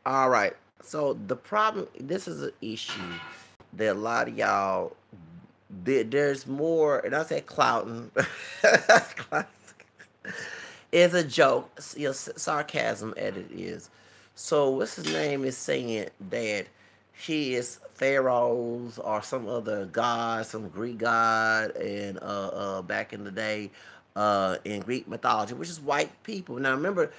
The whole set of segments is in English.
All right. So the problem, this is an issue that a lot of y'all, there's more, and I say clouting. It's a joke, sarcasm at it is. So what's his name is saying that he is pharaohs or some other god, some Greek god, and back in the day, in Greek mythology, which is white people. Now remember,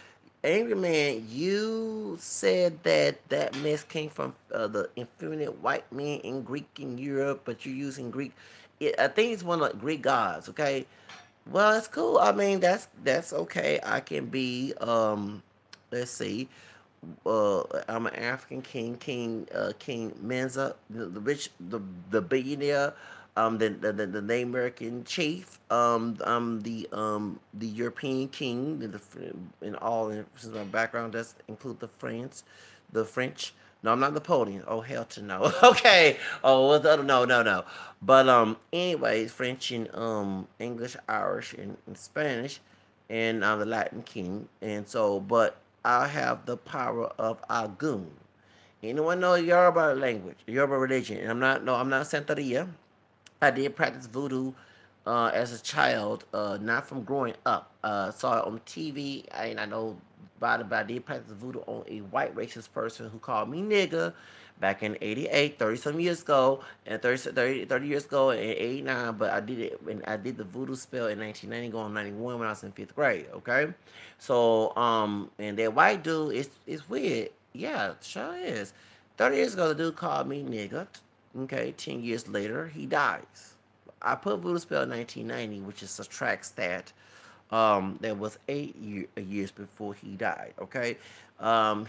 Angry Man, you said that that mess came from the effeminate white men in Greek in Europe, but you're using Greek. I think it's one of the Greek gods. Okay, well, it's cool. I mean, that's okay. I can be let's see. I'm an African king, King Menza, the rich, the billionaire, the American chief. I'm the European king, in all. Since my background does include the French. No, I'm not Napoleon. Oh hell to no. Okay. Oh, what's the other? No, no, no. But anyways, French and English, Irish, and Spanish, and I'm the Latin king. And so, but I have the power of Agun. Anyone know Yoruba language, Yoruba religion? And I'm not, no, I'm not Santeria. I did practice voodoo as a child, not from growing up. Saw it on TV, and I know about it, but I did practice voodoo on a white racist person who called me nigga back in 88, 30 some years ago, and 30 years ago, and 89. But I did it, and I did the voodoo spell in 1990, going 91 when I was in fifth grade, okay? So, and that white dude is weird. Yeah, sure is. 30 years ago, the dude called me nigga. Okay, 10 years later, he dies. I put voodoo spell in 1990, which is subtracts that. That was years before he died. Okay,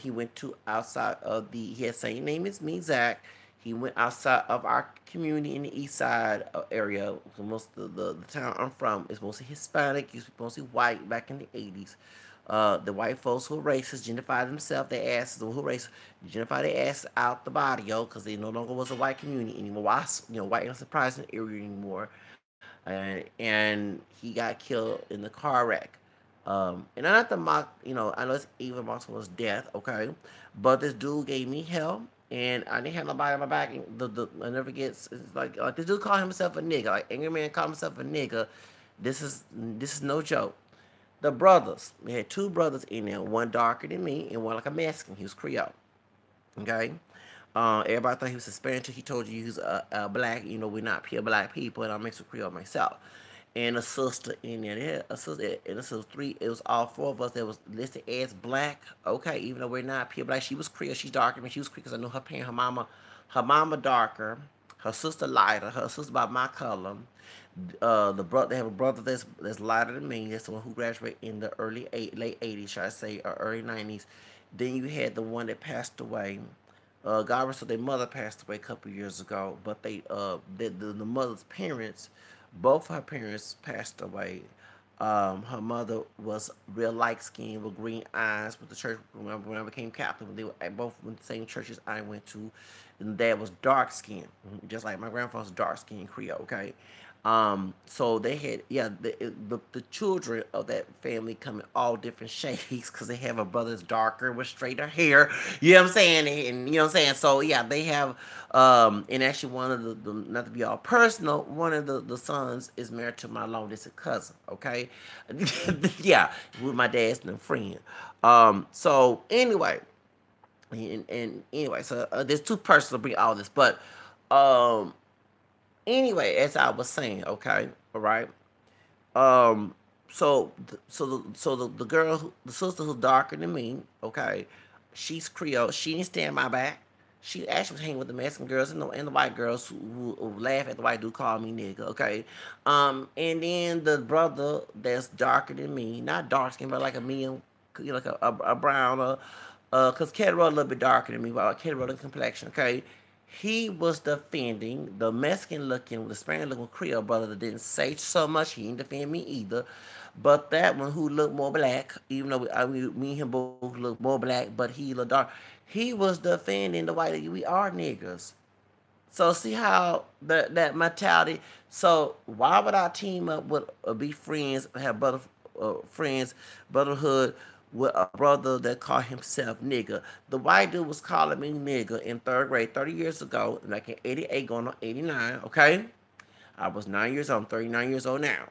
he went to outside of the. He had the same name as me, Zach. He went outside of our community in the east side area. Most of the town I'm from is mostly Hispanic, used to be mostly white back in the 80s. The white folks who are racist gentrify themselves, their asses, who racist, gentrify their ass out the body, yo, because they no longer was a white community anymore. Why, white ain't a surprising area anymore. And he got killed in the car wreck. And I not to mock, I know it's even mock someone's death, okay? But this dude gave me hell, and I didn't have nobody on my back. And I never get, it's like this dude called himself a nigga, like Angryman called himself a nigga. This is no joke. The brothers, we had two brothers in there, one darker than me and one like a Mexican. He was Creole. Okay. Everybody thought he was Hispanic until he told you he was a black. We're not pure black people, and I'm mixed with Creole myself. And a sister in there. They had a sister, and this was three. It was all four of us that was listed as black. Okay, even though we're not pure black, she was Creole. She's darker than me. She was Creole because I knew her parent, her mama darker, her sister lighter, her sister about my color. They have a brother that's lighter than me. That's the one who graduated in the late 80s, should I say, or early 90s. Then you had the one that passed away. God rest, their mother passed away a couple years ago, but the mother's parents, both her parents passed away. Her mother was real light skinned with green eyes with the church. When I became Catholic, they were both went the same churches I went to. And dad was dark skinned, just like my grandfather's dark skinned Creole. Okay, so they had, yeah, the children of that family come in all different shades because they have a brother that's darker with straighter hair. You know what I'm saying? And you know what I'm saying. So yeah, they have, and actually one of the not to be all personal, one of the sons is married to my long distance cousin. Okay, yeah, with my dad's friend. So anyway, and anyway, so there's two persons to bring all this, but um anyway, as I was saying, okay, all right. Um, so the girl, the sister who's darker than me, okay, she's Creole. She didn't stand my back. She actually was hanging with the Mexican girls and the white girls who laugh at the white dude call me nigga, okay. And then the brother that's darker than me, not dark skin, but like a medium, like a brown, cause Kedro a little bit darker than me, but Kedro the complexion, okay. He was defending the Mexican looking, the Spanish looking Creole brother that didn't say so much. He didn't defend me either. But that one who looked more black, even though me and him both look more black, but he looked dark, he was defending the white. We are niggas. So see how that mentality. So why would I team up with be friends, have brother friends, brotherhood with a brother that called himself nigga. The white dude was calling me nigga in third grade 30 years ago, like in 88 going on 89, okay? I was 9 years old. I'm 39 years old now.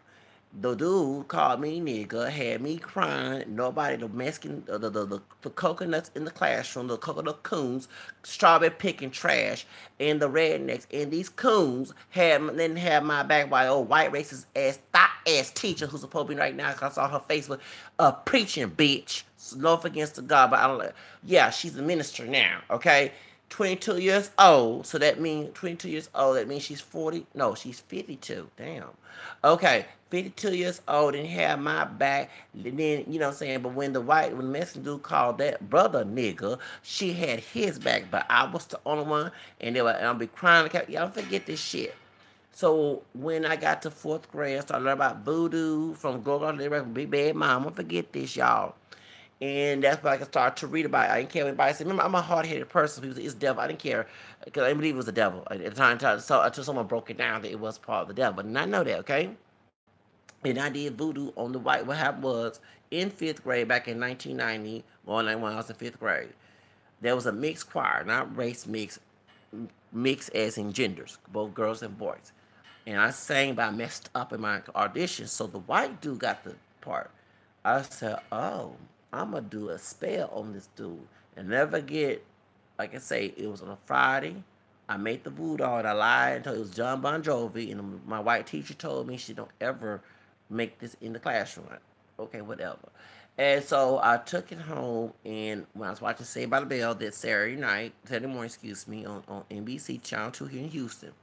The dude called me nigga, had me crying. Nobody, the Mexican, the coconuts in the classroom, the coconut coons, strawberry picking trash, and the rednecks, and these coons didn't have my back by old white racist ass, thought ass teacher who's supposed to be right now because I saw her Facebook, preaching bitch. Love against the God, but I don't. Yeah, she's a minister now. Okay, 22 years old. So that means 22 years old. That means she's 40. No, she's 52. Damn. Okay, 52 years old and have my back. And then, you know what I'm saying? But when the Mexican dude called that brother nigga, she had his back. But I was the only one. And I'll be crying. Y'all forget this shit. So when I got to fourth grade, I started learning about voodoo from from Big Bad Mama. Forget this, y'all. And that's when I could start to read about it. I didn't care what anybody said. Remember, I'm a hard-headed person. People say it's devil. I didn't care because I didn't believe it was the devil at the time. Until someone broke it down that it was part of the devil. And I know that, okay? And I did voodoo on the white. What happened was in fifth grade back in 1990, when I was in fifth grade, there was a mixed choir, not race mix, mixed as in genders, both girls and boys. And I sang, but I messed up in my audition. So the white dude got the part. I said, "Oh, I'm gonna do a spell on this dude and never get." Like I say, it was on a Friday. I made the voodoo and I lied until it was John Bon Jovi, and my white teacher told me she don't ever make this in the classroom. Okay, whatever. And so I took it home, and when I was watching Saved by the Bell that Saturday morning, excuse me, on NBC Channel 2 here in Houston,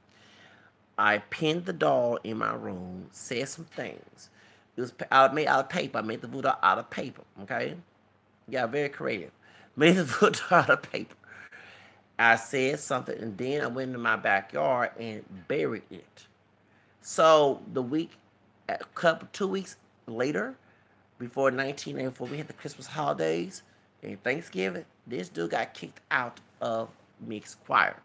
I pinned the doll in my room, said some things. It was made out of paper. I made the voodoo out of paper. Okay, yeah, very creative. Made the voodoo out of paper. I said something, and then I went into my backyard and buried it. So the week, a couple 2 weeks later, before 1984, we had the Christmas holidays and Thanksgiving. This dude got kicked out of mixed choir.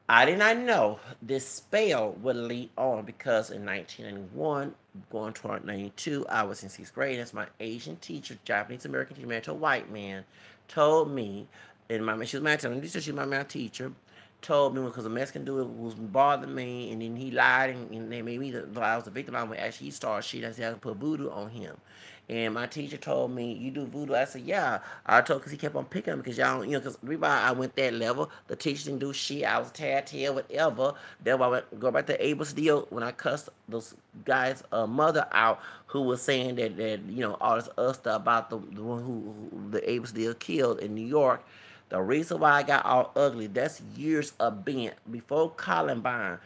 I did not know this spell would lead on because in 1991, going toward 92, I was in sixth grade. As my Asian teacher, Japanese American teacher, married to a white man, told me, and she was married to me, she was my math teacher, told me because a Mexican dude was bothering me, and then he lied, and they made me I was a victim. I went actually he started shit. I said I could put voodoo on him. And my teacher told me, "You do voodoo?" I said, "Yeah." I told because he kept on picking him because y'all, because the reason why I went that level, the teacher didn't do shit. I was tad tail, whatever. Then I went go back to Abel's deal when I cussed those guys' mother out who was saying that all this other stuff about the one who the Abel's deal killed in New York. The reason why I got all ugly, that's years of being before Columbine.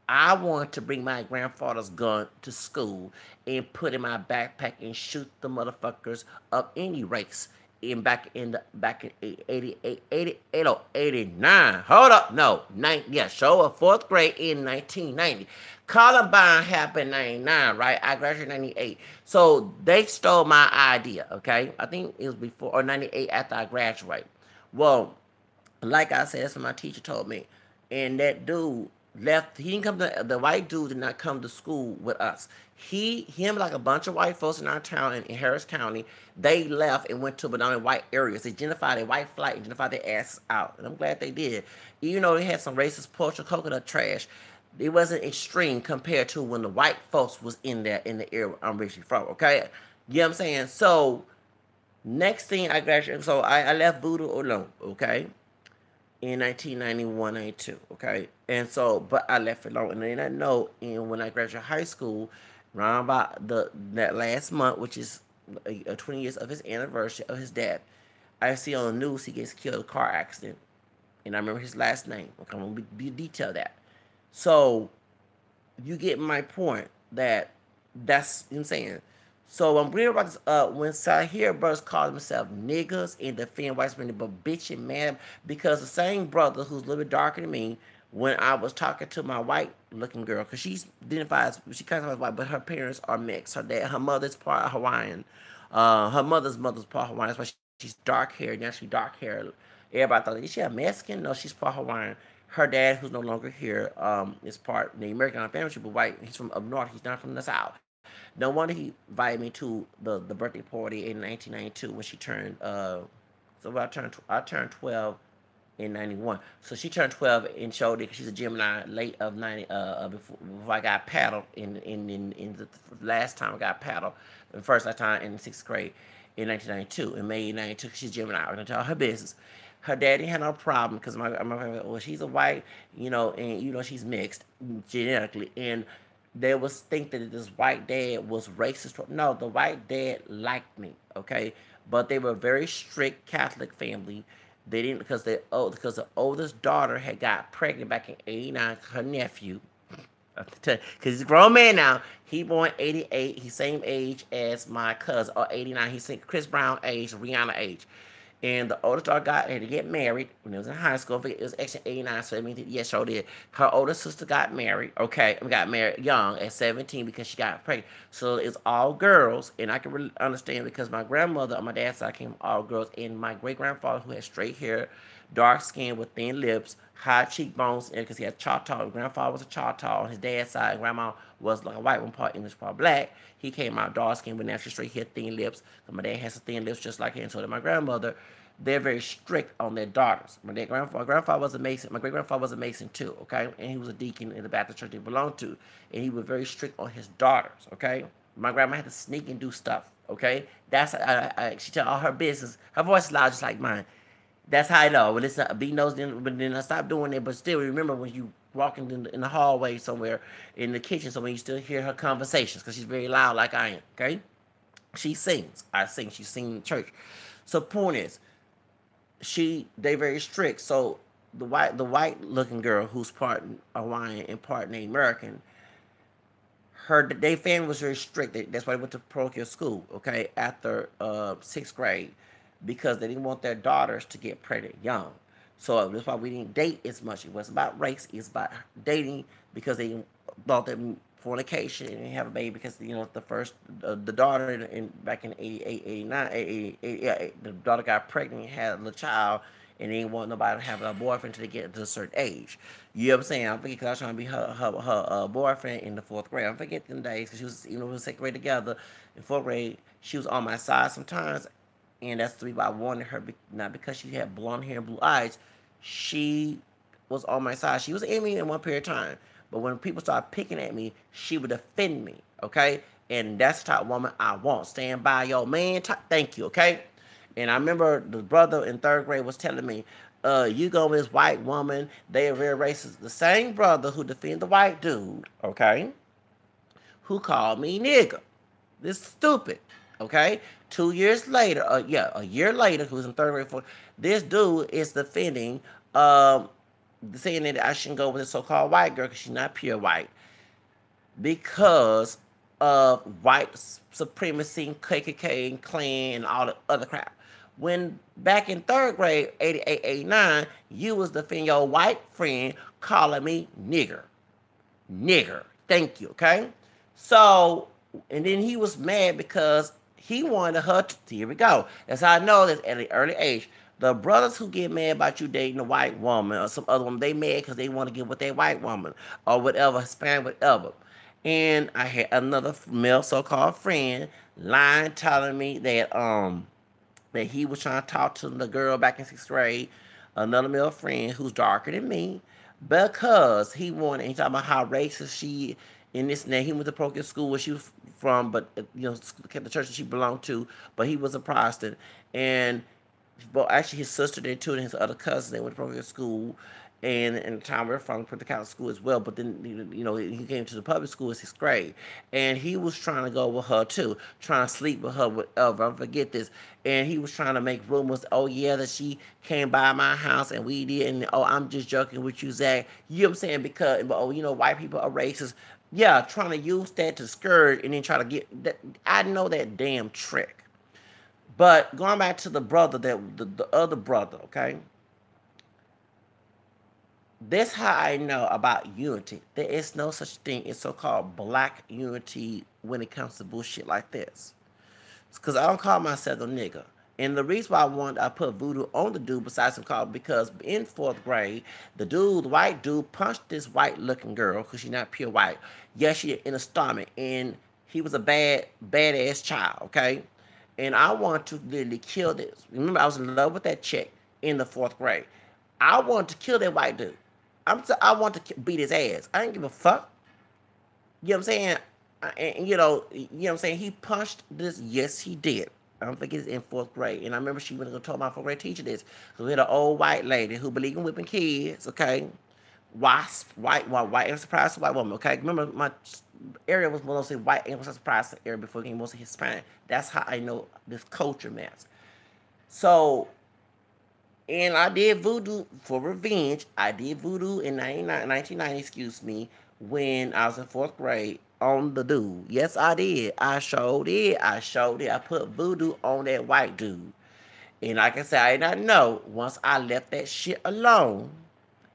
I wanted to bring my grandfather's gun to school and put in my backpack and shoot the motherfuckers of any race. Back in 88, 88, oh, 89. Hold up, no, show up fourth grade in 1990. Columbine happened in 99, right? I graduated in 98. So they stole my idea, okay? I think it was before or 98 after I graduated. Well, like I said, that's what my teacher told me. And that dude left. He didn't come to the white dude did not come to school with us. Him, like a bunch of white folks in our town in Harris County, they left and went to banana white areas. They gentrified their white flight and gentrified their asses out. And I'm glad they did. Even though they had some racist pork coconut trash, it wasn't extreme compared to when the white folks was in there in the area I'm originally from. Okay, you know what I'm saying? So next thing I graduated, so I left voodoo alone. Okay, in 1991, 92, okay? And so, but I left it alone. And then I know, and when I graduated high school, around about that last month, which is 20 years of his anniversary of his death, I see on the news he gets killed in a car accident. And I remember his last name. Okay, I'm going to detail that. So, you get my point that that's insane. So I'm reading about this when Sahir brothers call themselves niggas and defend white supremacy, but bitch and mad because the same brother who's a little bit darker than me, when I was talking to my white looking girl, because she kind of white, but her parents are mixed. Her mother's part Hawaiian. Her mother's part Hawaiian. That's why she's dark hair, naturally dark hair. Everybody thought, is she a Mexican? No, she's part Hawaiian. Her dad, who's no longer here, is part Native American family, but white. He's from up north. He's not from the south. No wonder he invited me to the birthday party in 1992 when she turned. So I turned 12 in 91. So she turned 12 in showed it because she's a Gemini, late of 90. Before I got paddled in the last time I got paddled, the first time in sixth grade in 1992. In May 92, she's Gemini. I'm gonna tell her business. Her daddy had no problem because my family, well, she's a white, and she's mixed genetically, and they was think that this white dad was racist. No, the white dad liked me, okay, but they were a very strict Catholic family. They didn't because the oldest daughter had got pregnant back in '89. Her nephew, because he's a grown man now. He born '88. He's same age as my cousin, or '89. He's Chris Brown age, Rihanna age. And the oldest daughter had to get married when it was in high school. It was actually '89, so I mean, yes, sure did. Her older sister got married. Okay, got married young at 17 because she got pregnant. So it's all girls, and I can really understand because my grandmother on my dad's side came from all girls, and my great grandfather who had straight hair, dark skin with thin lips, high cheekbones, and because he had Choctaw. His grandfather was a Choctaw on his dad's side. Grandma was like a white one, part English, part black. He came out dark skin with natural straight hair, thin lips. My dad has some thin lips just like him. So did my grandmother. They're very strict on their daughters. My grandfather was a Mason. My great grandfather was a Mason too, okay? And he was a deacon in the Baptist church he belonged to. And he was very strict on his daughters, okay? My grandma had to sneak and do stuff, okay? That's she tell all her business. Her voice is loud just like mine. That's how I know. But it's B knows. But then I stopped doing it. But still, remember when you walking in the hallway somewhere, in the kitchen somewhere, you still hear her conversations because she's very loud like I am. Okay, she sings. I sing. She sings in church. So point is, they very strict. So the white looking girl who's part Hawaiian and part Native American, their family was very strict. That's why they went to parochial school. Okay, after sixth grade, because they didn't want their daughters to get pregnant young. So that's why we didn't date as much. It wasn't about race. It's about dating because they thought that fornication and have a baby because the first the daughter back in 88, 89, 88, the daughter got pregnant and had a little child and they didn't want nobody to have a boyfriend until they get to a certain age. You know what I'm saying? I'm thinking because I was trying to be her boyfriend in the fourth grade. I'm forgetting them days because she was, we were second grade together. In fourth grade, she was on my side sometimes, and that's the reason why I wanted her. Not because she had blonde hair and blue eyes. She was on my side. She was in me in one period of time. But when people started picking at me, she would defend me, okay? And that's the type of woman I want. Stand by your man. Thank you, okay? And I remember the brother in third grade was telling me, you go with this white woman, they are very racist. The same brother who defended the white dude, okay, who called me nigger. This is stupid, okay? 2 years later, a year later, who's in third grade, this dude is defending, saying that I shouldn't go with this so-called white girl because she's not pure white because of white supremacy, KKK, and Klan, and all the other crap. When back in third grade, 88, 89, you was defending your white friend calling me nigger. Nigger. Thank you, okay? So, and then he was mad because he wanted her to, here we go. That's how I know this at an early age. The brothers who get mad about you dating a white woman or some other woman, they mad because they want to get with their white woman or whatever, Hispanic, whatever. And I had another male so-called friend lying, telling me that he was trying to talk to the girl back in sixth grade, another male friend who's darker than me, because he wanted. He talking about how racist she in this and that. He went to parochial school where she was from, but the church that she belonged to. But he was a Protestant, and well, actually, his sister did too, and his other cousins. They went to public school, and in the time we're from, put the Catholic school as well. But then, he came to the public school in sixth grade, and he was trying to go with her too, trying to sleep with her, whatever. I forget this, and he was trying to make rumors. Oh yeah, that she came by my house and we did, and oh, I'm just joking with you, Zach. You know what I'm saying? Because white people are racist. Yeah, trying to use that to skirt and then try to get that. I know that damn trick. But going back to the brother, the other brother, okay? That's how I know about unity. There is no such thing as so-called black unity when it comes to bullshit like this. Because I don't call myself a nigga. And the reason why I put voodoo on the dude besides him called because in fourth grade, the white dude punched this white looking girl because she's not pure white. Yes, she in the stomach. And He was a badass child, okay? And I want to literally kill this. Remember, I was in love with that chick in the 4th grade. I want to kill that white dude. I want to beat his ass. I didn't give a fuck. You know what I'm saying? And you know what I'm saying? He punched this. Yes, he did. I don't think it's in 4th grade. And I remember she went and told my 4th grade teacher this. So we had an old white lady who believed in whipping kids, okay? White surprise to white woman, okay? Remember, my area was mostly white and surprise area before it became mostly Hispanic. That's how I know this culture matters. So, and I did voodoo for revenge. I did voodoo in 1990, excuse me, when I was in 4th grade on the dude. Yes, I did. I showed it. I showed it. I put voodoo on that white dude. And like I said, I did not know once I left that shit alone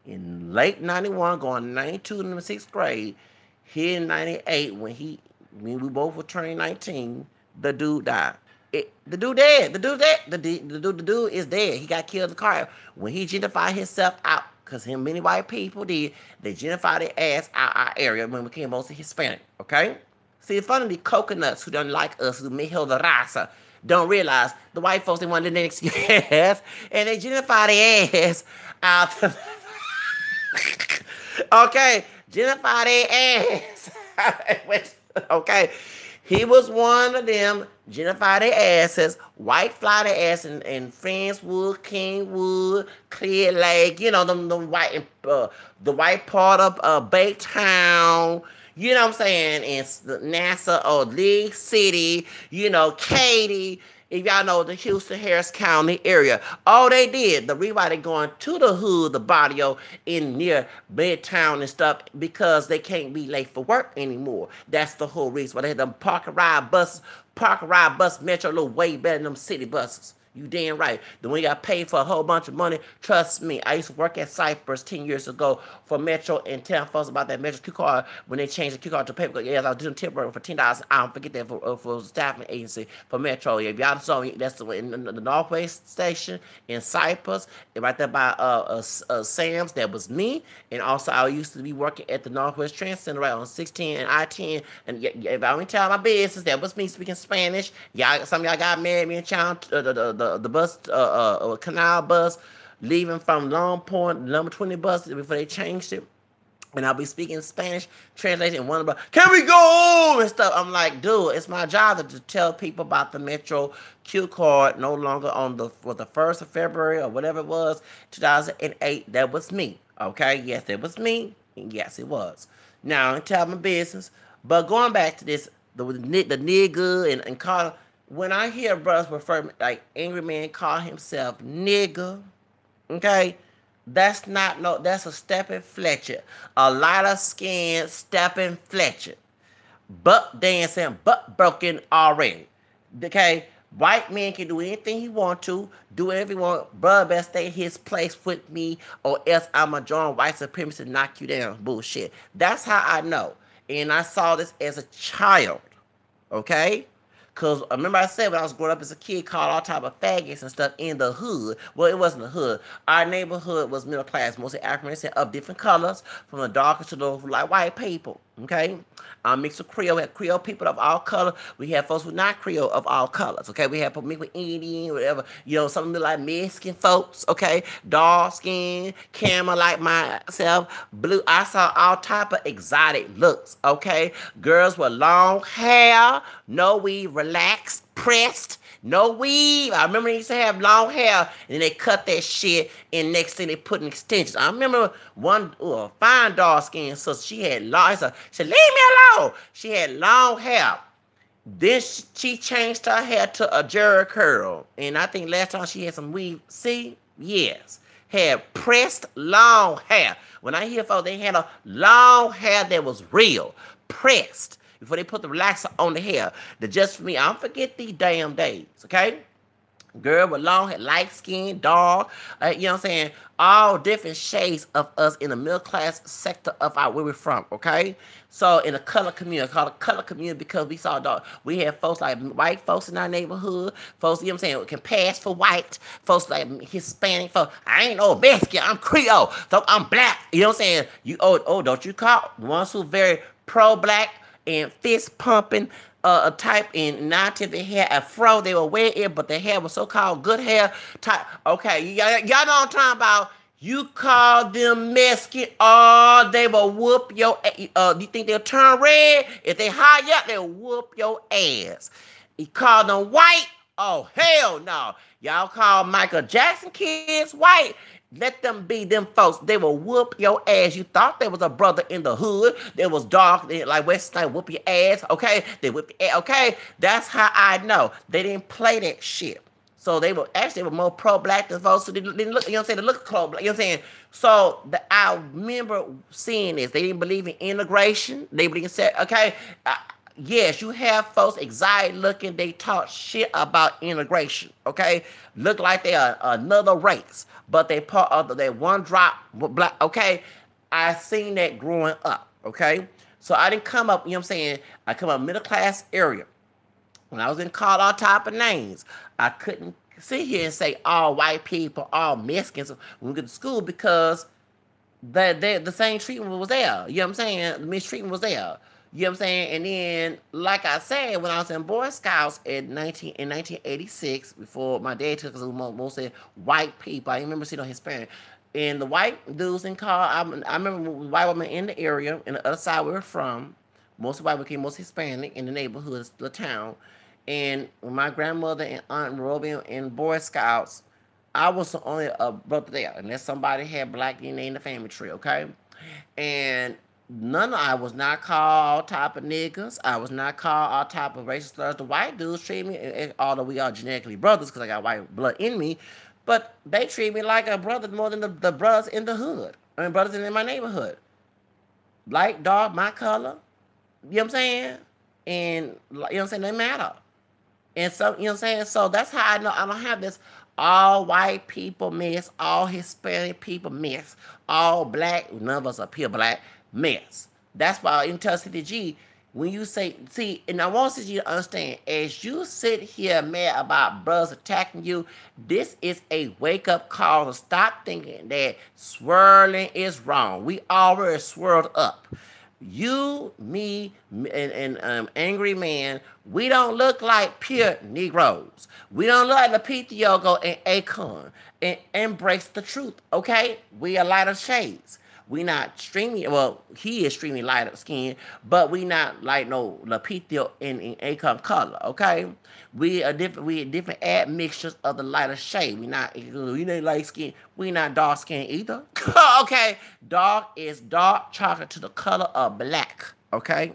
in late 91, going 92 in the 6th grade, here in 98, when we both were turning 19, the dude died. The dude dead. The dude dead. The dude is dead. He got killed in the car. When he gentrified himself out, because him many white people did, they gentrified their ass out our area when we became mostly Hispanic, okay? See, it's funny, the coconuts who don't like us, who make hell the raza, don't realize the white folks, they want the next ass, and they gentrify their ass out. Okay, gentrify their ass. Okay, he was one of them. Gentrify their asses, white fly their ass in Friendswood, Kingwood, Clear Lake. You know the white part of Baytown. You know what I'm saying? And NASA or League City. You know, Katy. If y'all know the Houston, Harris County area, all they did, the reason why they going to the hood, the barrio in near Midtown and stuff, because they can't be late for work anymore. That's the whole reason why they had them park and ride bus metro look way better than them city buses. You damn right. Then when you got paid for a whole bunch of money, trust me, I used to work at Cypress 10 years ago for Metro and tell folks about that Metro Q card when they changed the Q card to paper. Yes, I was doing tip work for $10. I don't forget that for a staffing agency for Metro. If y'all saw, that's in the Northwest Station in Cypress, and right there by Sam's. That was me. And also, I used to be working at the Northwest Trend Center right on 16 and I-10. And if I only tell my business, that was me speaking Spanish. Y'all, some of y'all got mad at me and challenged the bus, canal bus, leaving from Long Point, number 20 bus before they changed it. And I'll be speaking Spanish, translating one about, can we go home and stuff? I'm like, dude, it's my job to tell people about the Metro Q card no longer on the 1st of February or whatever it was, 2008. That was me. Okay, yes, that was me. Yes, it was. Now, I don't tell my business. But going back to this, the nigga and call, when I hear brothers refer, like Angryman call himself nigga, okay, that's a Steppin' Fletcher. A lighter skinned Steppin' Fletcher. Butt dancing, butt broken already. Okay? White man can do anything he want to, do whatever he want. Brother best stay his place with me, or else I'ma join white supremacy and knock you down. Bullshit. That's how I know. And I saw this as a child. Okay? Because remember I said when I was growing up as a kid, called all type of faggots and stuff in the hood. Well, it wasn't the hood. Our neighborhood was middle class, mostly African of different colors, from the darker to the like white people. Okay? Mixed with Creole. We had Creole people of all colors. We had folks who not Creole of all colors. Okay? We had people mixed with Indian, whatever. You know, some like Mexican folks. Okay? Dark skin, camel like myself, blue. I saw all type of exotic looks. Okay? Girls with long hair, no weave, relaxed, pressed, no weave. I remember they used to have long hair, and they cut that shit, and next thing they put in extensions. I remember one fine dark skin sister. She had long. She said, "Leave me alone." She had long hair. Then she changed her hair to a jerry curl, and I think last time she had some weave. See, yes, had pressed long hair. When I hear folks, they had a long hair that was real, pressed. Before they put the relaxer on the hair. That just for me, I don't forget these damn days, okay? Girl with long hair, light skin, dark, you know what I'm saying? All different shades of us in the middle class sector of where we're from, okay? So in the color community, called a color community because we saw dark. We had folks like white folks in our neighborhood, folks, you know what I'm saying, can pass for white, folks like Hispanic folks. I ain't no Mexican, I'm Creole, so I'm black, you know what I'm saying? Don't you call the ones who very pro-black, and fist pumping type. And not if they had a fro, they were wearing it, but their hair was so called good hair type. Okay, y'all know what I'm talking about. You call them Mexican, oh, they will whoop your. You think they'll turn red if they hire you? They'll whoop your ass. You call them white, oh hell no. Y'all call Michael Jackson kids white. Let them be them folks. They will whoop your ass. You thought there was a brother in the hood that was dark, like West Side, whoop your ass. Okay, they whip your ass. Okay, that's how I know they didn't play that shit. So they were more pro-black than folks. So they didn't look, you know what I'm saying? They look pro-black, you know what I'm saying? So I remember seeing this. They didn't believe in integration. They believe in, okay, yes, you have folks exotic looking. They talk shit about integration. Okay, look like they are another race, but they part of that one drop black. Okay, I seen that growing up. Okay, so I didn't come up. You know what I'm saying? I come up middle class area. When I was in called all type of names, I couldn't sit here and say all white people, all Mexicans when we get to school because the same treatment was there. You know what I'm saying? The mistreatment was there. You know what I'm saying? And then, like I said, when I was in Boy Scouts in 1986, before my dad took us, it was mostly white people. I remember seeing no Hispanic. And the white dudes in car, I remember white women in the area, in the other side we were from, most white women, most Hispanic in the neighborhood, the town. And when my grandmother and Aunt Roby and Boy Scouts, I was the only brother there, unless somebody had black DNA in the family tree, okay? And I was not called all type of niggas. I was not called all type of racial slurs. The white dudes treat me, although we are genetically brothers because I got white blood in me, but they treat me like a brother more than the brothers in the hood. I mean, brothers in my neighborhood. Light, dark, my color. You know what I'm saying? And, you know what I'm saying? They matter. And so, you know what I'm saying? So that's how I know I don't have this all white people mess, all Hispanic people mess, all black, none of us are pure black, mess. That's why in tell CTG, when you say, see, and I want you to understand, as you sit here mad about brothers attacking you, this is a wake-up call to stop thinking that swirling is wrong. We already swirled up. You, me, and Angryman, we don't look like pure Negroes. We don't look like the Diogo and Akon. And embrace the truth, okay? We are lighter shades. We not extremely, well, he is extremely lighter skin, but we not like no Lapithio in Akon color, okay? We are different admixtures of the lighter shade. We ain't light skin. We not dark skin either. Okay? Dark is dark chocolate to the color of black, okay?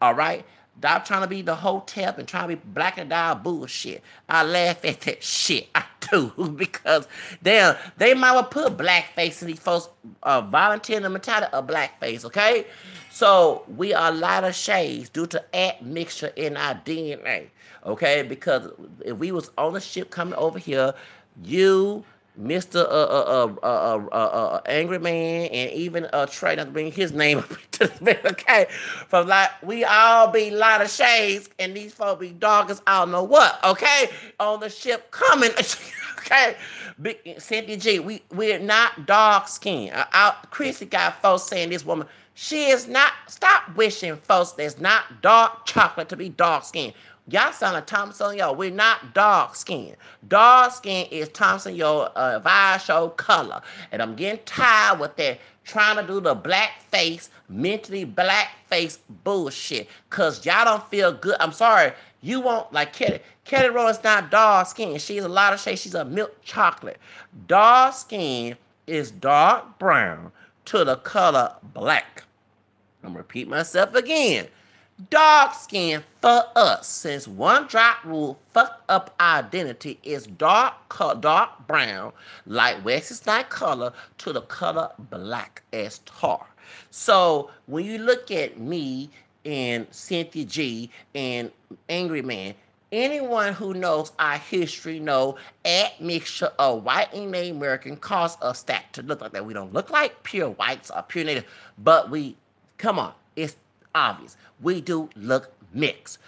All right? Stop trying to be the hotep and trying to be black and down bullshit. I laugh at that shit. I do. Because they might well put blackface in these folks volunteering the mentality of blackface, okay? So we are lighter shades due to admixture in our DNA, okay? Because if we was on the ship coming over here, you, Mr. Angry Man, and even Trey, not to bring his name up to this, okay? From like, we all be lighter shades, and these folks be dark as I don't know what, okay? On the ship coming, okay? Cynthia G, we're not dark skinned. Chrissy got folks saying this woman, she is not, stop wishing folks that's not dark chocolate to be dark skinned. Y'all sound like Thompson, yo. We're not dark skin. Dark skin is Thompson, yo, vibe show color. And I'm getting tired with that trying to do the black face, mentally black face bullshit. Cause y'all don't feel good. I'm sorry. You won't like Kelly. Kelly Rowland's not dark skin. She's a lot of shade. She's a milk chocolate. Dark skin is dark brown to the color black. I'm gonna repeat myself again. Dark skin for us, since one drop rule fuck up identity, is dark brown, like Wesley's night color, to the color black as tar. So when you look at me and Cynthia G and Angry Man, anyone who knows our history know admixture of white and Native American cause us that to look like that. We don't look like pure whites or pure native, but we, come on, it's obvious. We do look mix.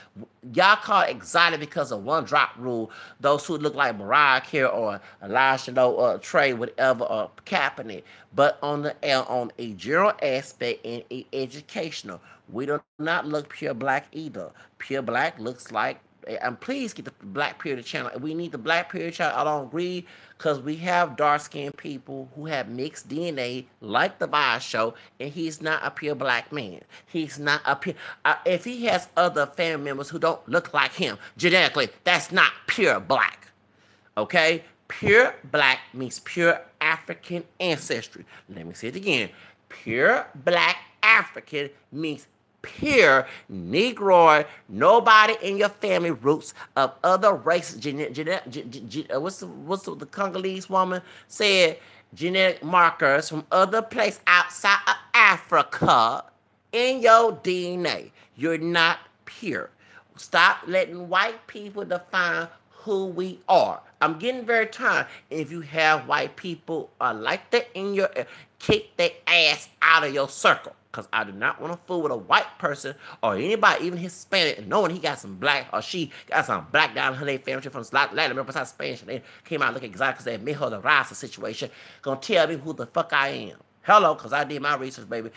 Y'all call it exotic because of one drop rule. Those who look like Mariah Carey or Elijah Trey, whatever, or Kaepernick. But on a general aspect and a educational, we do not look pure black either. Pure black looks like, and please get the Black Period channel. We need the Black Period channel. I don't agree because we have dark skinned people who have mixed DNA, like the Bias show, and he's not a pure black man. He's not a pure. If he has other family members who don't look like him genetically, that's not pure black. Okay? Pure black means pure African ancestry. Let me say it again. Pure black African means pure Negroid, nobody in your family roots of other races. What's the Congolese woman said? Genetic markers from other place outside of Africa in your DNA. You're not pure. Stop letting white people define who we are. I'm getting very tired. If you have white people like that in your, kick their ass out of your circle. Because I do not want to fool with a white person or anybody, even Hispanic, knowing he got some black or she got some black down her family from Latin America besides Spanish. And they came out looking exotic because they made her the Rasta situation. Gonna tell me who the fuck I am. Hello, because I did my research, baby.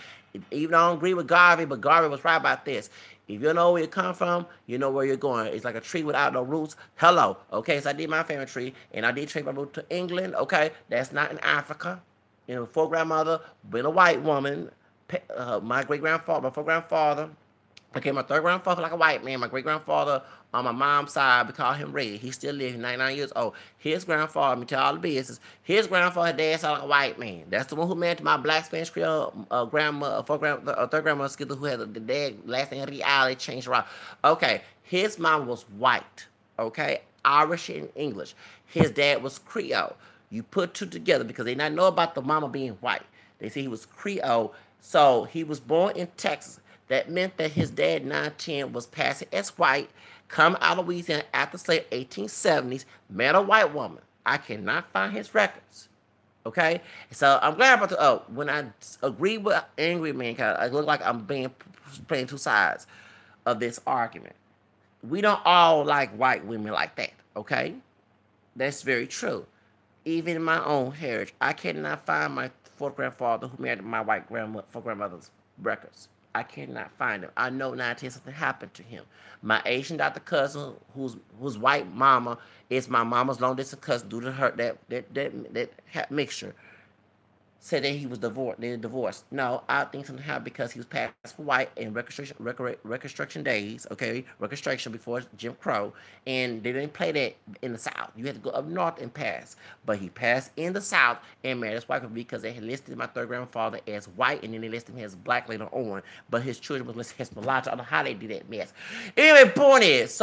Even though I don't agree with Garvey, but Garvey was right about this. If you know where you come from, you know where you're going. It's like a tree without no roots. Hello. Okay, so I did my family tree, and I did trace my root to England. Okay, that's not in Africa. You know, before grandmother, been a white woman. My great-grandfather, my four-grandfather, okay, my third grandfather like a white man. My great-grandfather on my mom's side, we call him Red. He still living, 99 years old. His grandfather, let me tell all the business, his grandfather, his dad, sounded like a white man. That's the one who married to my black Spanish Creole grandma, third grandma, who had the dad last name Real, they changed around. Okay, his mom was white, okay, Irish and English. His dad was Creole. You put two together because they not know about the mama being white. They say he was Creole. So he was born in Texas. That meant that his dad, 910, was passing as white, come out of Louisiana after slavery, 1870s, met a white woman. I cannot find his records. Okay? So I'm glad about when I agree with Angryman, because I look like I'm playing two sides of this argument. We don't all like white women like that. Okay? That's very true. Even in my own heritage, I cannot find my fourth grandfather who married my white grandmother's records. I cannot find him. I know now something happened to him. My Asian doctor cousin, whose white mama is my mama's long distance cousin due to her that mixture, said that he was divorced. They divorced. No, I think something happened because he was passed for white in Reconstruction days. Okay, Reconstruction before Jim Crow, and they didn't play that in the South. You had to go up north and pass. But he passed in the South and married his wife because they had listed my third grandfather as white, and then they listed him as black later on. But his children was listed as mulatto. I don't know how they did that mess. Anyway, point is,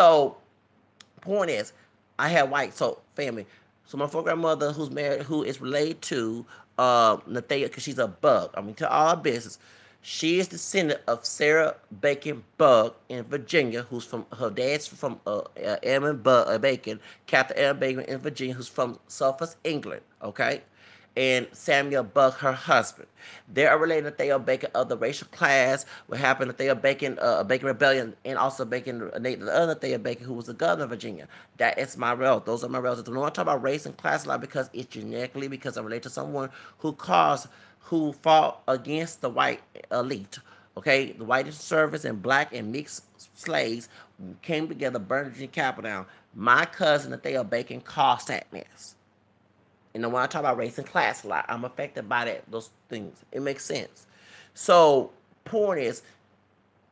I had white family. So my fourth grandmother, who's married, who is related to Nathaniel, because she's a Bug. I mean, to all business, she is descendant of Sarah Bacon Bug in Virginia, who's from her dad's from Edmund Bacon, Captain Edmund Bacon in Virginia, who's from Suffolk, England. Okay, and Samuel Bug, her husband. They are related to Nathaniel Bacon of the racial class. What happened to Nathaniel Bacon, Bacon Rebellion, and also Bacon, the other Nathaniel Bacon, who was the governor of Virginia. That is my relative. Those are my relatives. I don't want to talk about race and class a lot because it's genetically, because I relate to someone who fought against the white elite. Okay, the white service and black and mixed slaves came together, burned the Virginia Capitol down. My cousin Nathaniel Bacon caused that mess. And when I talk about race and class a lot, I'm affected by those things. It makes sense. So, point is,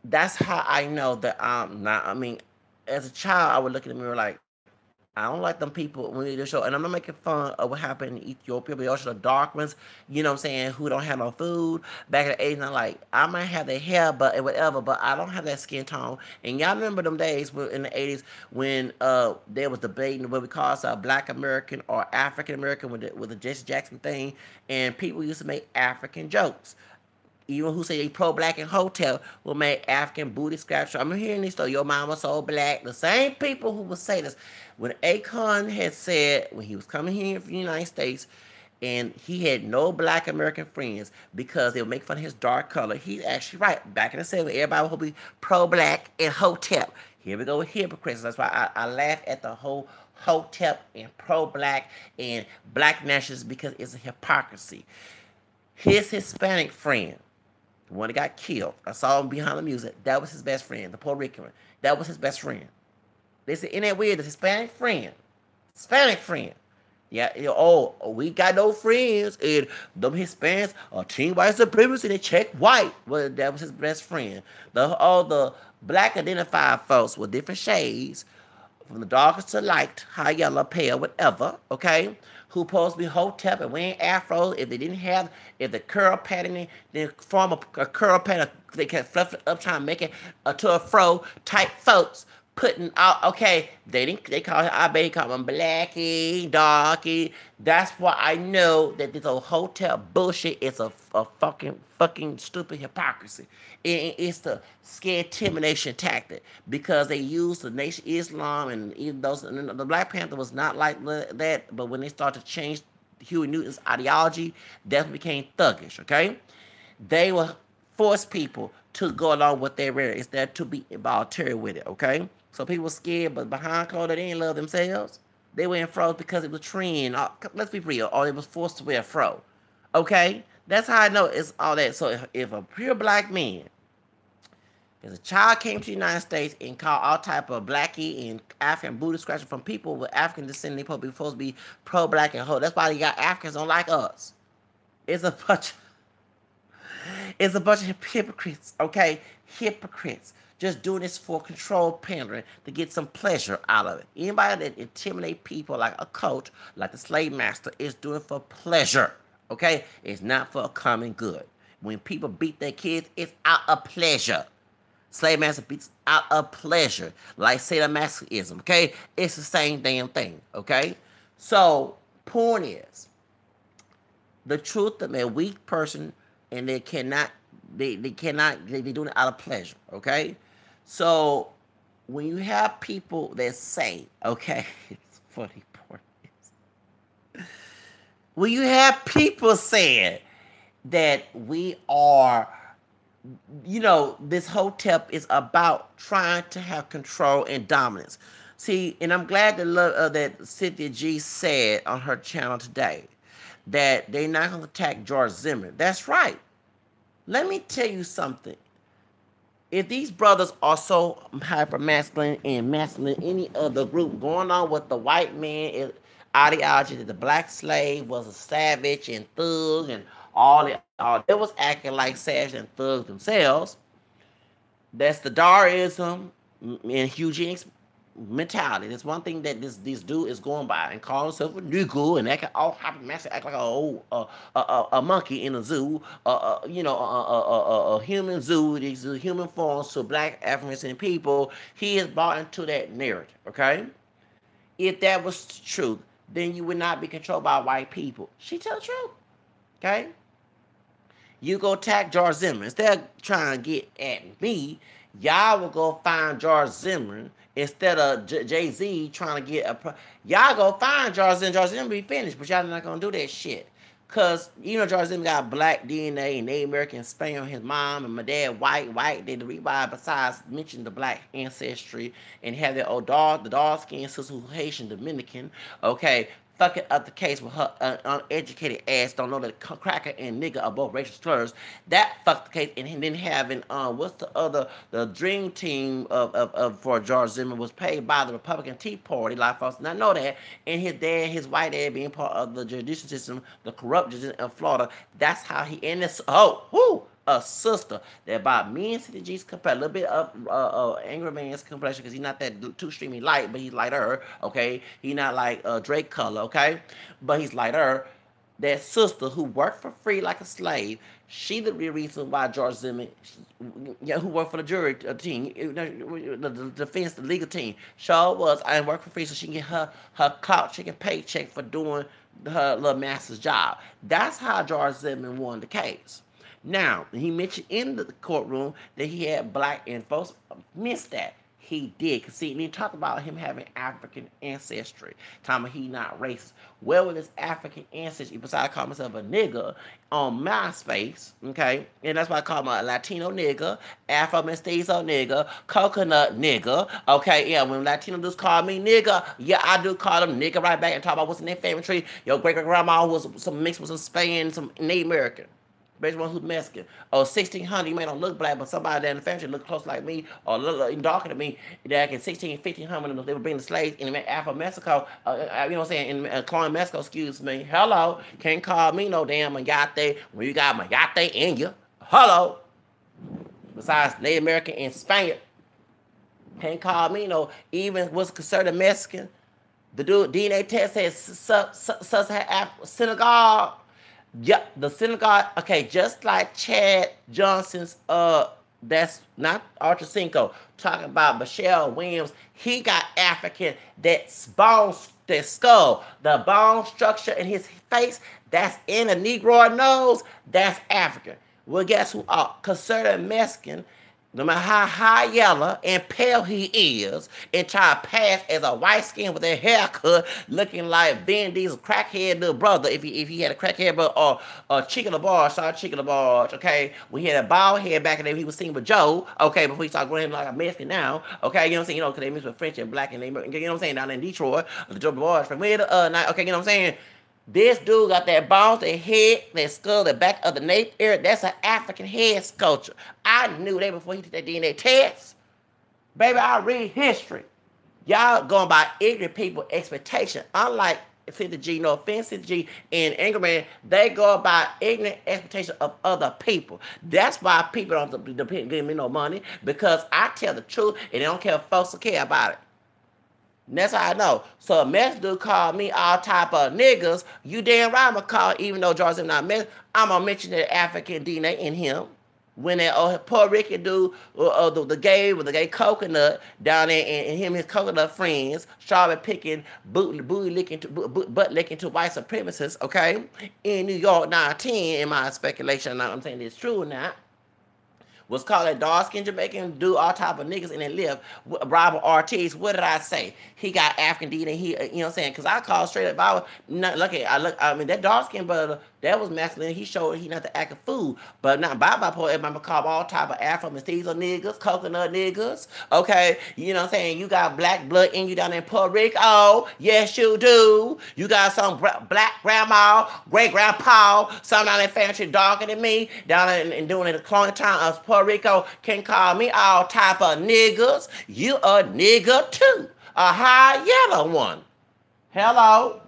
that's how I know that I'm not. I mean, as a child, I would look in the mirror like, I don't like them people when they do show. And I'm not making fun of what happened in Ethiopia, but also the dark ones, you know what I'm saying, who don't have no food. Back in the 80s, I'm like, I might have their hair, but whatever, but I don't have that skin tone. And y'all remember them days in the 80s when there was debating what we call Black American or African American with the Jesse Jackson thing, and people used to make African jokes. Even who say they pro-black in hotel will make African booty scratch. I'm hearing this story. Your mama so black. The same people who would say this. When Akon had said, when he was coming here from the United States, and he had no black American friends because they would make fun of his dark color. He's actually right. Back in the 70s, everybody would be pro-black and hotep. Here we go with hypocrites. That's why I laugh at the whole hotep and pro-black and black nationalists because it's a hypocrisy. His Hispanic friend, the one that got killed, I saw him behind the music. That was his best friend, the Puerto Rican one. That was his best friend. They said, in that weird, the Hispanic friend. Yeah, you know, oh, we got no friends, and them Hispanics are team white supremacy. They check white. Well, that was his best friend. All the black identified folks with different shades, from the darkest to light, high yellow, pale, whatever. Okay, who supposed to be hotep and wearing afros. If the curl pattern, then form a curl pattern, they can fluff it up, trying to make it to a fro type folks putting out. Okay, they call it, I bet they call them blackie, darky. That's why I know that this old hotel bullshit is a fucking stupid hypocrisy. It's the scare intimidation tactic because they use the Nation Islam and even those. And the Black Panther was not like that, but when they started to change Huey Newton's ideology, that became thuggish. Okay, they will force people to go along with their rare instead to be voluntary with it. Okay, so people were scared, but behind closed, they didn't love themselves. They wearing fros because it was trend. Let's be real, or they was forced to wear a fro. Okay, that's how I know it's all that. So if a pure black man, if a child came to the United States and called all type of blackie and African booty scratching from people with African descent, they supposed to be pro-black and whole. That's why you got Africans don't like us. It's a bunch. It's a bunch of hypocrites. Okay, hypocrites. Just doing this for control pandering to get some pleasure out of it. Anybody that intimidate people like a coach, like the slave master, is doing for pleasure. Okay, it's not for a common good. When people beat their kids, it's out of pleasure. Slave master beats out of pleasure, like sadomasochism. Okay, it's the same damn thing. Okay, so point is, the truth of a weak person, and they cannot, they doing it out of pleasure. Okay, so when you have people that say, okay, it's funny part is, when you have people saying that we are, this hotep is about trying to have control and dominance. See, and I'm glad that Cynthia G said on her channel today that they're not going to attack George Zimmerman. That's right. Let me tell you something. If these brothers are so hyper masculine and masculine, any other group going on with the white man ideology that the black slave was a savage and thug and all they was acting like savages and thugs themselves. That's the Darism and eugenics mentality. That's one thing that this dude is going by and calling himself a nigga and acting all happy, massive, act like a monkey in a zoo, a human zoo. These are human forms to black African people. He is bought into that narrative. Okay, if that was true, then you would not be controlled by white people. She tell the truth. Okay. You go attack George Zimmerman. Instead of trying to get at me, y'all will go find George Zimmerman instead of Jay-Z trying to get y'all go find George Zimmerman. George Zimmerman be finished, but y'all not going to do that shit. Because, George Zimmerman got black DNA and Native American Spain on his mom and my dad white. They the revive besides mention the black ancestry and have their old dog, the dark skinned sister who's Haitian Dominican. Okay, fucking up the case with her uneducated ass don't know that cracker and nigga are both racial slurs. That fucked the case, and then having the dream team of for George Zimmerman was paid by the Republican Tea Party. A lot of folks not know that, and his white dad being part of the judicial system, the corrupt judicial in Florida. That's how he ended. A sister that by me and Cynthia G's complexion, a little bit of Angryman's complexion, because he's not that too extremely light, but he's lighter, okay? He's not like Drake color, okay? But he's lighter. That sister who worked for free like a slave, she the real reason why George Zimmerman, who worked for the jury team, the defense, the legal team, sure was, I work for free so she can get her clout chicken paycheck for doing her little master's job. That's how George Zimmerman won the case. Now, he mentioned in the courtroom that he had black, and folks missed that. he did. Cause see, and he talked about him having African ancestry. Talking about he not racist. Where was his African ancestry? Besides calling himself a nigga on MySpace, okay? And that's why I call him a Latino nigga, Afro mestizo nigga, coconut nigga, okay? Yeah, when Latino dudes call me nigga, yeah, I do call them nigga right back and talk about what's in their family tree. Your great-great-grandma was some mixed with some Spain, some Native American. Basically, one who's Mexican. Or 1600, you may not look black, but somebody that in the family look close like me or a little darker than me. That in 1500, they were bringing the slaves in Afro Mexico. You know what I'm saying? In colonial Mexico, excuse me. Hello. Can't call me no damn mayate when you got mayate in you. Hello. Besides Native American and Spaniard. Can't call me no, even was considered Mexican. The dude DNA test says Senegal. Yeah, the synagogue, okay, just like Chad Johnson's, that's not Archer Cinco, talking about Michelle Williams, he got African, that skull, the bone structure in his face, that's in a Negro nose, that's African. Well, guess who are considered Mexican, no matter how high yellow and pale he is, and try to pass as a white skin with a haircut, looking like Vin Diesel's crackhead little brother, if he had a crackhead brother, or Chicken LaBarge, sorry, Chicken LaBarge, okay? We had a bald head back in the day, he was singing with Joe, okay, before he started growing like a Mexican now, okay, you know what I'm saying, because they mix with French and black, and they, you know what I'm saying, down in Detroit, the Joe LaBarge from where okay, you know what I'm saying? This dude got that bones, that head, that skull, the back of the nape area. That's an African head sculpture. I knew that before he did that DNA test. Baby, I read history. Y'all going by ignorant people expectation. Unlike Cynthia G, no offense, Cynthia G and Angryman, they go by ignorant expectation of other people. That's why people don't give me no money, because I tell the truth and they don't care if folks care about it. And that's how I know. So a Mexican dude called me all type of niggas. You damn right I'm going to call, even though George is not Mexican, I'm going to mention the African DNA in him. When that Puerto Rican dude, the gay coconut down there, and him and his coconut friends, strawberry picking, butt licking to white supremacists, okay, in New York 910, in my speculation, I'm saying it's true or not, was called a dark-skinned Jamaican dude, all type of niggas, and then lived. Robert Ortiz, what did I say? He got African DNA, you know what I'm saying? Because I called straight up, if I was not lucky, I mean, that dark-skinned brother, that was masculine, he showed he not the act of food. But not by point, everybody call all type of Afro mestizo niggas, coconut niggas, okay? You know what I'm saying? You got black blood in you down in Puerto Rico, yes you do. You got some black grandma, great-grandpa, some down in family darker than me, down in doing in the cloning town of Puerto Rico, can call me all type of niggas. You a nigga too. A high yellow one. Hello.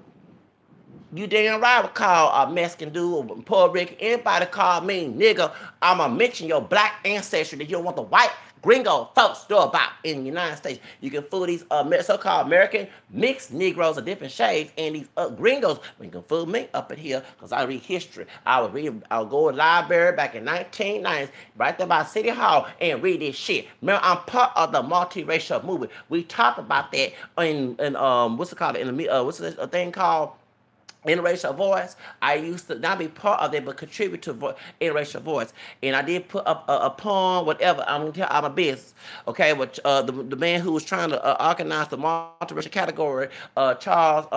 You damn right would call a Mexican dude or Puerto Rican. Anybody call me nigga, I'ma mention your black ancestry that you don't want the white gringo folks to know about in the United States. You can fool these so-called American mixed Negroes of different shades and these gringos. But you can fool me up in here because I read history. I'll go to the library back in 1990s, right there by City Hall, and read this shit. Remember, I'm part of the multiracial movement. We talked about that in what's it called? What's this thing called? Interracial Voice. I used to not be part of it, but contribute to Interracial Voice. And I did put up a poem, whatever. I'm going to tell all my business. Okay, with the man who was trying to organize the multiracial category, Charles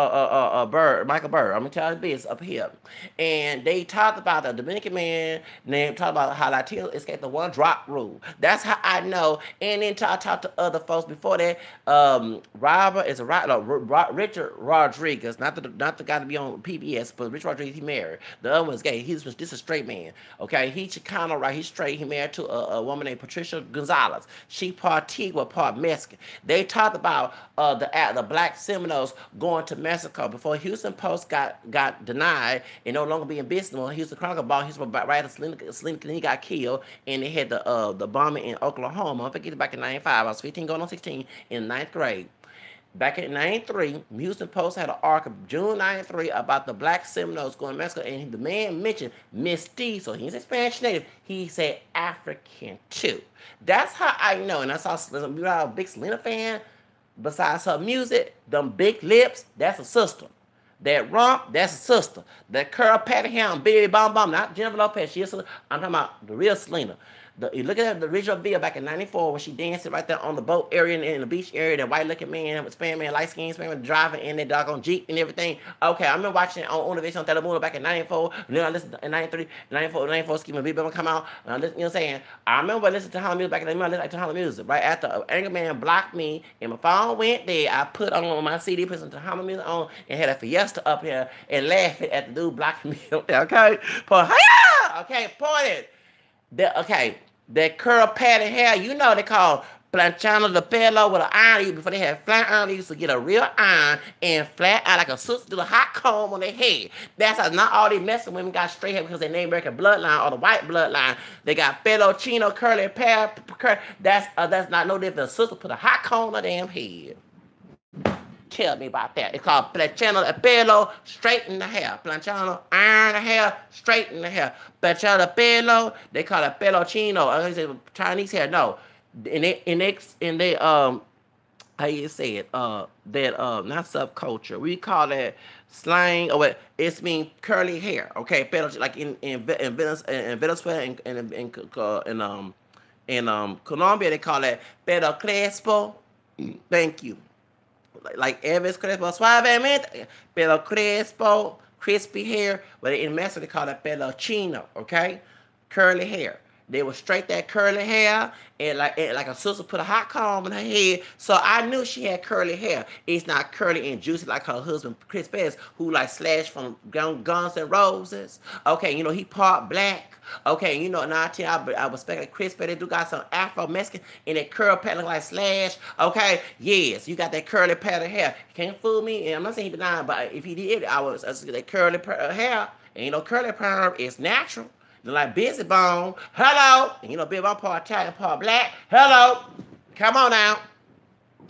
Michael Bird. I'm going to tell his business up here. And they talked about the Dominican man, and they talked about how Latino escaped the one drop rule. That's how I know. And then I talked to other folks before that. Richard Rodriguez, not the guy to be on PBS, but Rich Rodriguez, he married. The other one's gay. This is a straight man. Okay, he's Chicano, right? He's straight. He married to a woman named Patricia Gonzalez. She part Tigua, part Mexican. They talked about the black Seminoles going to Mexico before Houston Post got denied and no longer being business. Houston Chronicle bought Houston right after Selena he got killed, and they had the bombing in Oklahoma. I think it's back in '95. I was 15 going on 16 in 9th grade. Back in '93, Houston Post had an article June '93 about the black Seminoles going to Mexico, and the man mentioned mestizo. He's a Spanish native. He said African too. That's how I know. And I saw a big Selena fan. Besides her music, them big lips, that's a sister. That rump, that's a sister. That curl patty hair, baby bum bum, not Jennifer Lopez. I'm talking about the real Selena. You look at the original video back in '94 when she dancing right there on the boat area in the beach area. That white looking man with Span man, light skin Span man driving in that doggone Jeep and everything. Okay, I remember watching it on Univision on Telemundo back in '94. Then I listened in '93, '94, excuse me, Big come out. And I listen, you know what I'm saying? I remember listening to Holland music back in the day. I listened to Holland music right after Angryman blocked me and my phone went there. I put on my CD, put some Holland music on, and had a Fiesta up here and laughing at the dude blocking me up there. Okay, okay, pointed. Okay, that curl pattern hair, you know they call planchano the pelo with an iron. Before they had flat iron, they used to get a real iron and flat iron like a sister do a hot comb on their head. That's how not all these Mexican women got straight hair because they Native American bloodline or the white bloodline. They got pelo chino, curly hair. That's not no different. A sister put a hot comb on her damn head. Tell me about that. It's called planchano de pelo, straighten the hair. Planchano, iron the hair, straighten the hair. Planchano de pelo, they call it pelo chino. I say Chinese hair. No, in they how you say it? Not subculture. We call it slang. Or what? It's mean curly hair. Okay, pelo like in Venezuela in Colombia they call it pelo crespo. Thank you. Like Elvis Crespo, suavemente, pelo crespo, crispy hair, but in Mexico they call it pelo chino, okay? Curly hair. They would straight that curly hair and like a sister put a hot comb in her head. So I knew she had curly hair. It's not curly and juicy like her husband Chris Perez, who like slashed from Guns N' Roses. Okay, you know, he part black. Okay, you know, I respect that Chris Perez do got some Afro Mexican and that curl pattern like Slash. Okay, yes, you got that curly pattern hair. You can't fool me. And I'm not saying he denied, but if he did, I was that curly hair. And you know, curly perm is natural. Like Busy Bone, hello. And you know, Busy Bone part Italian, part black. Hello, come on now.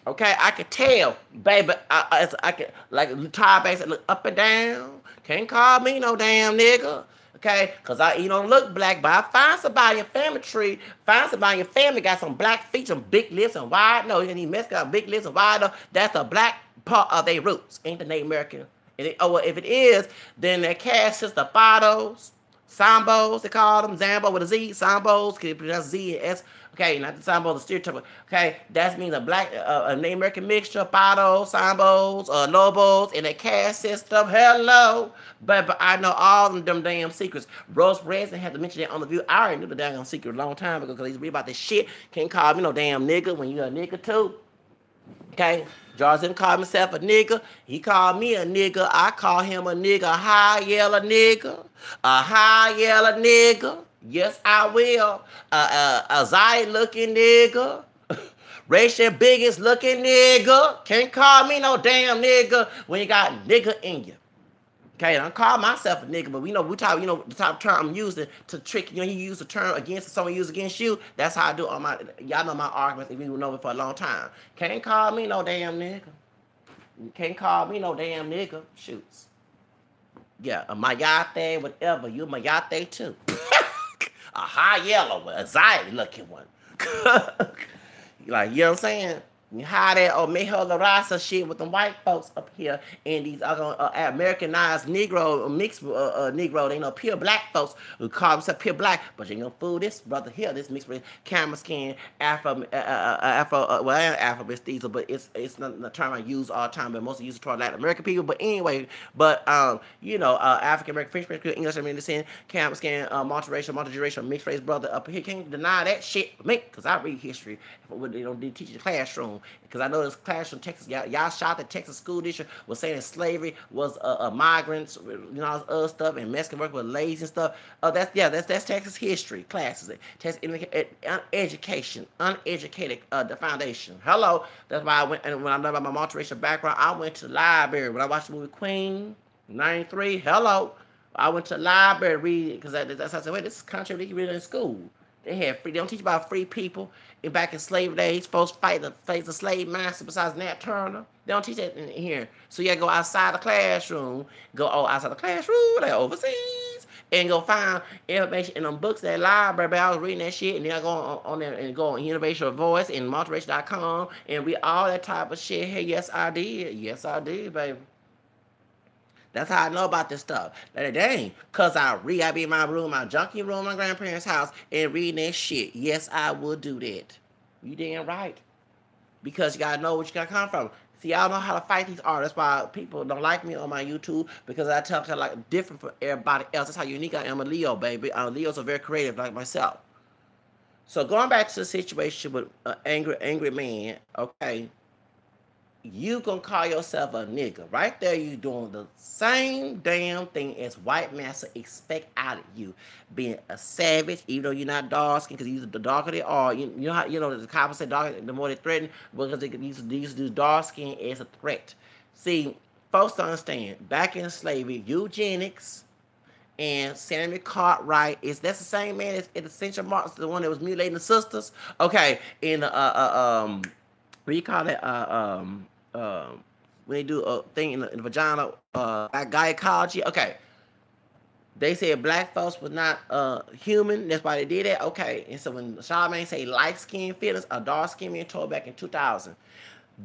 Okay, I could tell, baby. I could like tie base look up and down. Can't call me no damn nigga. Okay, cause you don't look black, but I find somebody in your family tree. Find somebody in your family got some black features, some big lips and wide nose. And he mess got big lips and wide nose. That's the black part of their roots. Ain't the Native American? Well, if it is, then their caste sister Fados. Sambos, they call them. Zambo with a Z. Sambos, can you pronounce Z and S? Okay, not the Sambo, the stereotype. Okay, that means a black, a Native American mixture. Fados, Sambos, Lobos, in a caste system. Hello. But I know all of them damn secrets. Rose Resin had to mention that on the view. I already knew the damn secret a long time ago because he's read about this shit. Can't call me no damn nigga when you a nigga too. Okay, George didn't call himself a nigga. He called me a nigga. I call him a nigga. A high yellow nigga. A high yellow nigga. Yes, I will. A Zion looking nigga. Racial biggest looking nigga. Can't call me no damn nigga when you got nigga in you. Okay, I don't call myself a nigga, but we talk, the type of term I'm using to trick you. He used the term against someone used against you. That's how I do all my, y'all know my arguments if you know me for a long time. Can't call me no damn nigga. Can't call me no damn nigga. Shoots. Yeah, a mayate, whatever. You a mayate too. A high yellow one, a Zion looking one. Like, you know what I'm saying? You hide that or Mejo La Raza shit with them white folks up here and these Americanized Negro, mixed Negro, they know pure black folks who call themselves pure black, but you ain't gonna fool this brother here, this mixed with camera skin, Afro mestizo, but it's not the term I use all the time, but mostly use it toward Latin American people. But anyway, African American, French, English, descent, camera skin, multiracial, mixed race brother up here. Can't deny that shit for me, because I read history. They don't teach in the classroom. Because I know this classroom, Texas, y'all shot the Texas school district was saying that slavery was migrants, all this other stuff, and Mexican workers were lazy and stuff. That's Texas history classes. Texas education, uneducated the foundation. Hello, that's why I went, and when I learned about my multiracial background, I went to the library. When I watched the movie Queen, 93, hello, I went to the library to read it, because that's how I said, wait, this is contrary to read in school. They don't teach about free people. And back in slave days, folks fight the slave master besides Nat Turner. They don't teach that in here. So you gotta go outside the classroom, like overseas, and go find information in them books, that library. But I was reading that shit, and then I go on there and go on Universal Voice and multiracial.com and read all that type of shit. Hey, yes, I did. Yes, I did, baby. That's how I know about this stuff. Like, dang, cause I be in my room, my junkie room, my grandparents' house, and reading that shit. Yes, I would do that. You damn right. Because you gotta know what you gotta come from. See, I don't know how to fight these artists. That's why people don't like me on my YouTube, because I tell them like different from everybody else. That's how unique I am. A Leo, baby. Leos are very creative, like myself. So going back to the situation with angry man, okay, you gonna call yourself a nigga. Right there, you doing the same damn thing as white massa expect out of you. Being a savage, even though you're not dark skin, because the darker they are, you know how the cops say darker, the more they threaten, because they use dark skin as a threat. See, folks don't understand. Back in slavery, eugenics and Samuel Cartwright that's the same man as the Central Marks, the one that was mutilating the sisters. Okay, in what do you call that? When they do a thing in the vagina, gynecology. Okay, they said black folks was not human. That's why they did that. Okay, and so when Charlamagne say light skin feelings, a dark skin man told back in 2000.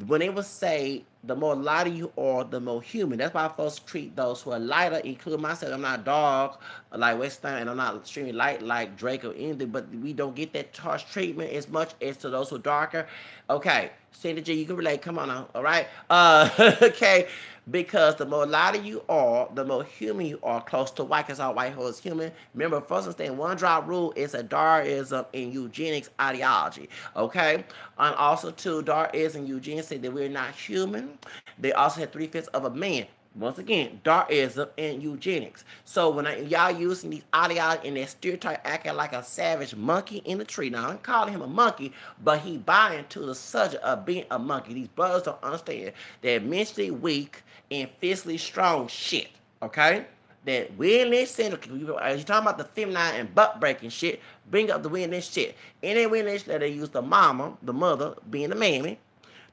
When they would say the more lighter you are, the more human. That's why folks treat those who are lighter, including myself. I'm not dark like Western, and I'm not extremely light like Drake or anything, but we don't get that harsh treatment as much as to those who are darker. Okay, Cynthia, you can relate. Come on now, all right? Okay, because the more lighter you are, the more human you are, close to white, because all white hoes human. Remember, first understand, one drop rule is a Darwinism in eugenics ideology, okay? And also, too, Darwinism and eugenics say that we're not human. They also had 3/5 of a man. Once again, Darwinism and eugenics. So when y'all using these ideology and that stereotype acting like a savage monkey in the tree. Now, I'm calling him a monkey, but he buying to the subject of being a monkey. These brothers don't understand. They're mentally weak and physically strong shit, okay? That weirdness center, as you talking about the feminine and butt breaking shit, bring up the weirdness shit. In that weirdness that they use the mama, the mother, being the mammy,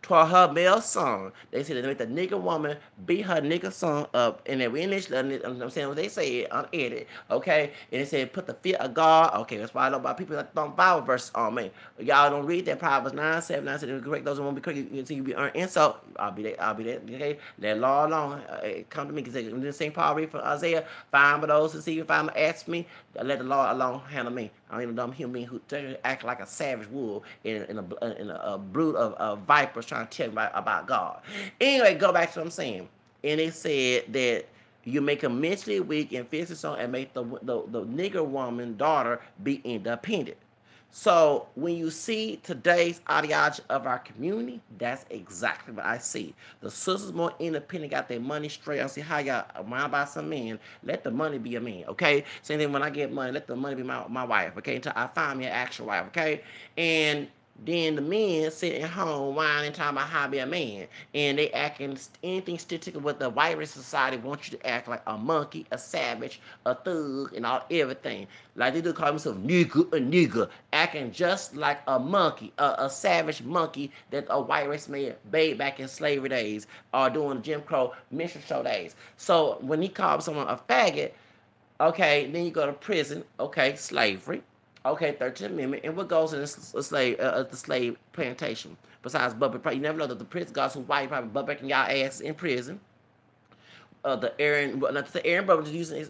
toward her male son. They said they make the nigga woman beat her nigga son up, and then we in this, I'm saying what they say unedited, okay? And they said put the fear of God. Okay, that's why I know about people that don't Bible verses on me. Y'all don't read that Proverbs 9:7. Said correct those who won't be correct. You see, you be earned insult. I'll be there. Okay, let law alone. Come to me, because when St. Paul read from Isaiah, find for those who see, if I'm ask me, let the law alone handle me. I don't even know I'm human being who act like a savage wolf in a brood of vipers trying to tell me about God. Anyway, go back to what I'm saying. And they said that you make them mentally weak and physically strong, and make the nigger woman daughter be independent. So when you see today's ideology of our community, that's exactly what I see. The sisters more independent, got their money straight. I see how y'all mind by some men. Let the money be a man, okay? Same thing when I get money, let the money be my wife, okay? Until I find me an actual wife, okay? And then the men sitting at home whining, talking about how to be a man. And they acting anything statistical with the white race society wants you to act like a monkey, a savage, a thug, and all everything. Like they do call themselves a nigga, acting just like a monkey, a savage monkey that a white race made babe back in slavery days, or during Jim Crow mission show days. So when he called someone a faggot, okay, then you go to prison, okay, slavery. Okay, 13th Amendment, and what goes in the slave plantation? Besides butt, you never know that the prison guards who white probably butt breaking y'all asses in prison. The Aaron, not to say Aaron brothers using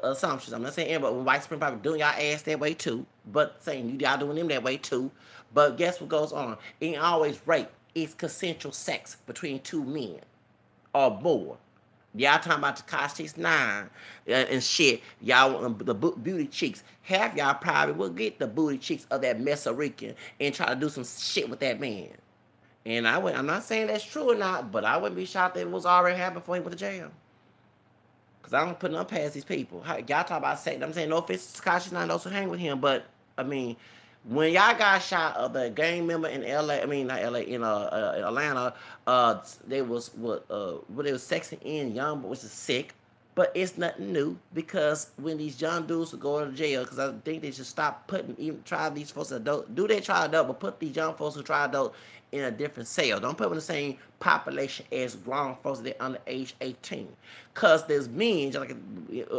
assumptions. I'm not saying Aaron, but when white supreme probably doing y'all ass that way too. But saying y'all doing them that way too. But guess what goes on? It ain't always rape. It's consensual sex between two men or more. Y'all talking about the Tekashi 9 and shit. Y'all want the booty cheeks. Half y'all probably will get the booty cheeks of that Meserican and try to do some shit with that man. And I'm not saying that's true or not, but I wouldn't be shocked that it was already happened before he went to jail. Because I don't put nothing past these people. Y'all talk about sex. I'm saying no offense to Tekashi 9, those who hang with him, but I mean, when y'all got shot of the gang member in LA, I mean not LA, in Atlanta, they was they was sexing in young, which is sick, but it's nothing new, because when these young dudes will go to jail, because I think they should stop try these folks adult, do they try adult, but put these young folks who try adult in a different cell. Don't put them in the same population as grown folks that are under age 18. Cause there's men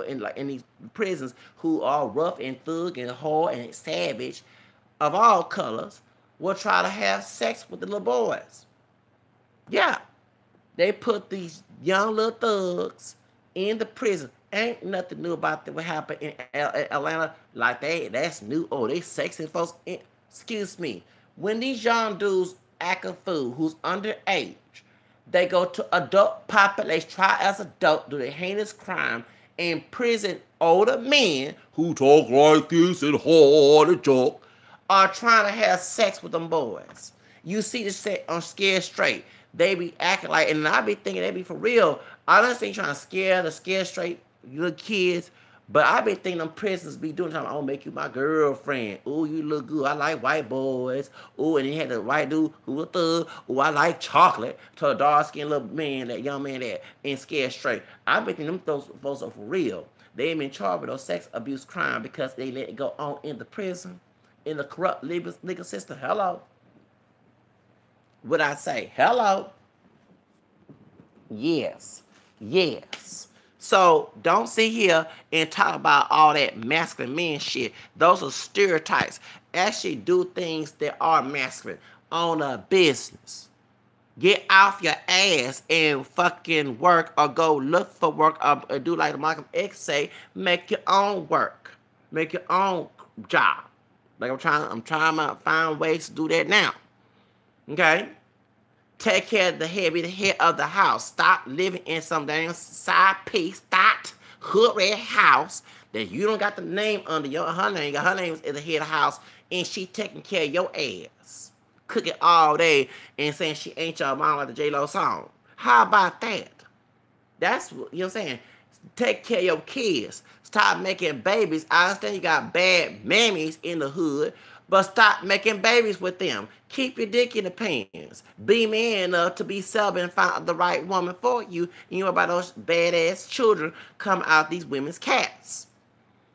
in these prisons who are rough and thug and hard and savage of all colors will try to have sex with the little boys. Yeah. They put these young little thugs in the prison. Ain't nothing new about that what happened in Atlanta. Like that's new. Oh, they sexing folks. Excuse me. When these young dudes act a fool who's underage, they go to adult population, try as adult, do the heinous crime, and prison older men who talk like this and hard and joke are trying to have sex with them boys. You see the set on Scared Straight. They be acting like, and I be thinking they be for real. I understand trying to scare the Scared Straight little kids, but I be thinking them prisoners be doing something. I'll make you my girlfriend. Ooh, you look good. I like white boys. Ooh, and he had the white dude who was thug. Ooh, I like chocolate. To a dark skinned little man, that young man that ain't Scared Straight. I be thinking them those folks are for real. They ain't been charged with those sex abuse crime because they let it go on in the prison, in the corrupt legal system. Hello. What I say? Hello. Yes. Yes. So don't sit here and talk about all that masculine men shit. Those are stereotypes. Actually do things that are masculine. Own a business. Get off your ass and fucking work, or go look for work, or do like Malcolm X say, make your own work. Make your own job. Like I'm trying to find ways to do that now. Okay? Take care of the head, be the head of the house. Stop living in some damn side piece, hood red house that you don't got the name under her name. Her name is the head of the house, and she taking care of your ass. Cooking all day and saying she ain't your mom like the J-Lo song. How about that? That's what, you know what I'm saying? Take care of your kids. Stop making babies. I understand you got bad mammies in the hood, but stop making babies with them. Keep your dick in the pants. Be man enough to be selling and find the right woman for you. And you know about those badass children come out these women's cats.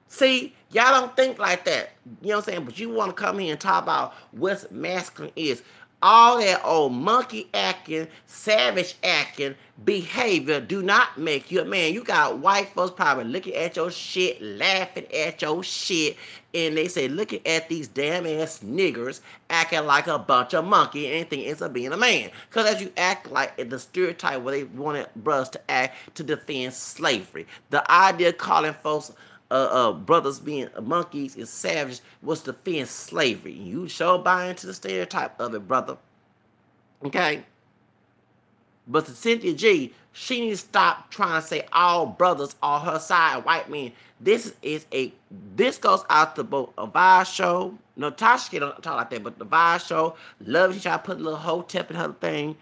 See, y'all don't think like that. You know what I'm saying? But you want to come here and talk about what masculine is. All that old monkey acting, savage acting behavior do not make you a man. You got white folks probably looking at your shit, laughing at your shit, and they say, looking at these damn ass niggers acting like a bunch of monkey and think it's a being a man. Because as you act like the stereotype where they wanted brothers to act to defend slavery. The idea of calling folks brothers being monkeys and savages was to defend slavery. You sure buy into the stereotype of it, brother. Okay? But to Cynthia G, she needs to stop trying to say all brothers are her side, white men. This goes out to both a Vibe show. No, Tasha don't talk like that, but the Vibe show, love she try to put a little hotep in her thing.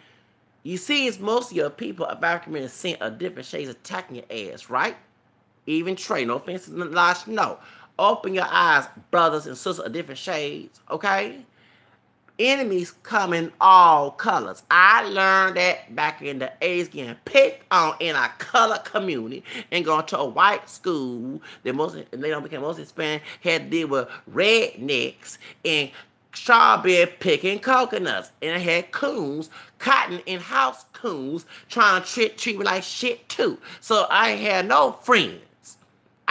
You see, it's most of your people of African descent are different shades attacking your ass, right? Even Trey, no offense to Lash, no. Open your eyes, brothers and sisters of different shades, okay? Enemies come in all colors. I learned that back in the 80s, getting picked on in a color community and going to a white school that they don't become most Hispanic, had to deal with rednecks and strawberry picking coconuts. And I had coons, cotton and house coons, trying to treat me like shit too. So I had no friends.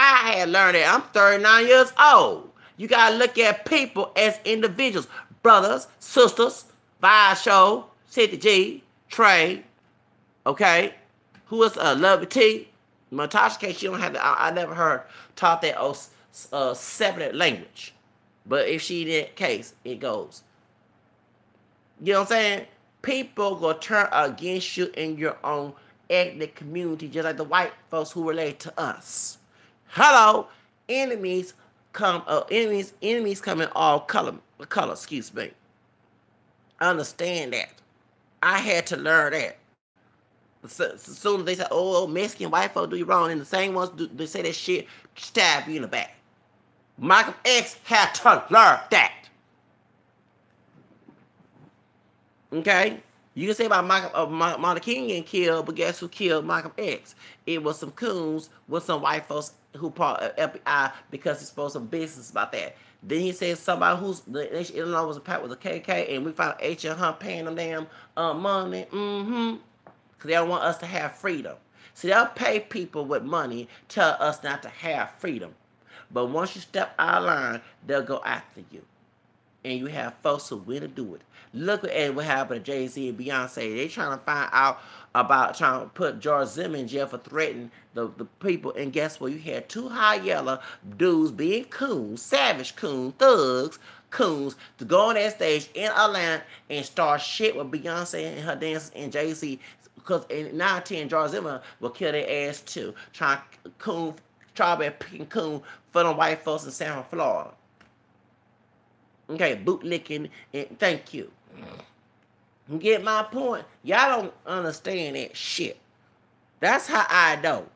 I had learned that. I'm 39 years old. You got to look at people as individuals. Brothers, sisters, Vibe Show, Cynthia G, Trey, okay? Who is Lovey T? Natasha case, she don't have to, I never heard taught that separate language. But if she in that case, it goes. You know what I'm saying? People gonna turn against you in your own ethnic community, just like the white folks who relate to us. Hello, enemies come in all color, excuse me. I understand that. I had to learn that. So soon as they say, oh, Mexican white folks do you wrong, and the same ones they say that shit, stab you in the back. Malcolm X had to learn that. Okay? You can say about Martin Luther King getting killed, but guess who killed Malcolm X? It was some coons with some white folks who part FBI because it's supposed to business about that. Then he said somebody who's Illinois was a pact with the KK, and we found H.L. Hunt paying them damn money. Because they don't want us to have freedom. See, they'll pay people with money, tell us not to have freedom. But once you step out of line, they'll go after you. and you have folks who will do it. Look at what happened to Jay-Z and Beyonce. They trying to find out about trying to put George Zimmer in jail for threatening the people. And guess what? You had two high yellow dudes being coons, savage coons, thugs, coons, to go on that stage in Atlanta and start shit with Beyonce and her dancers and Jay-Z. Because in 19, George Zimmer will kill their ass too. Trying coon, try to be picking coon for them white folks in South Florida. Okay, bootlicking, and thank you. You get my point? Y'all don't understand that shit. That's how I know.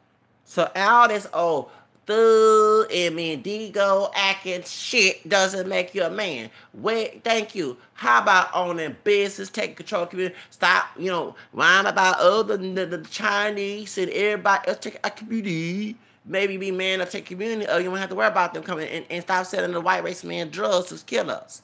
So all this old thug and Mendigo acting shit doesn't make you a man. Wait, thank you. How about owning business, taking control of the community? Stop, whine about other the Chinese and everybody else take a community. Maybe be man or take community, or you won't have to worry about them coming and stop selling the white race man drugs to kill us.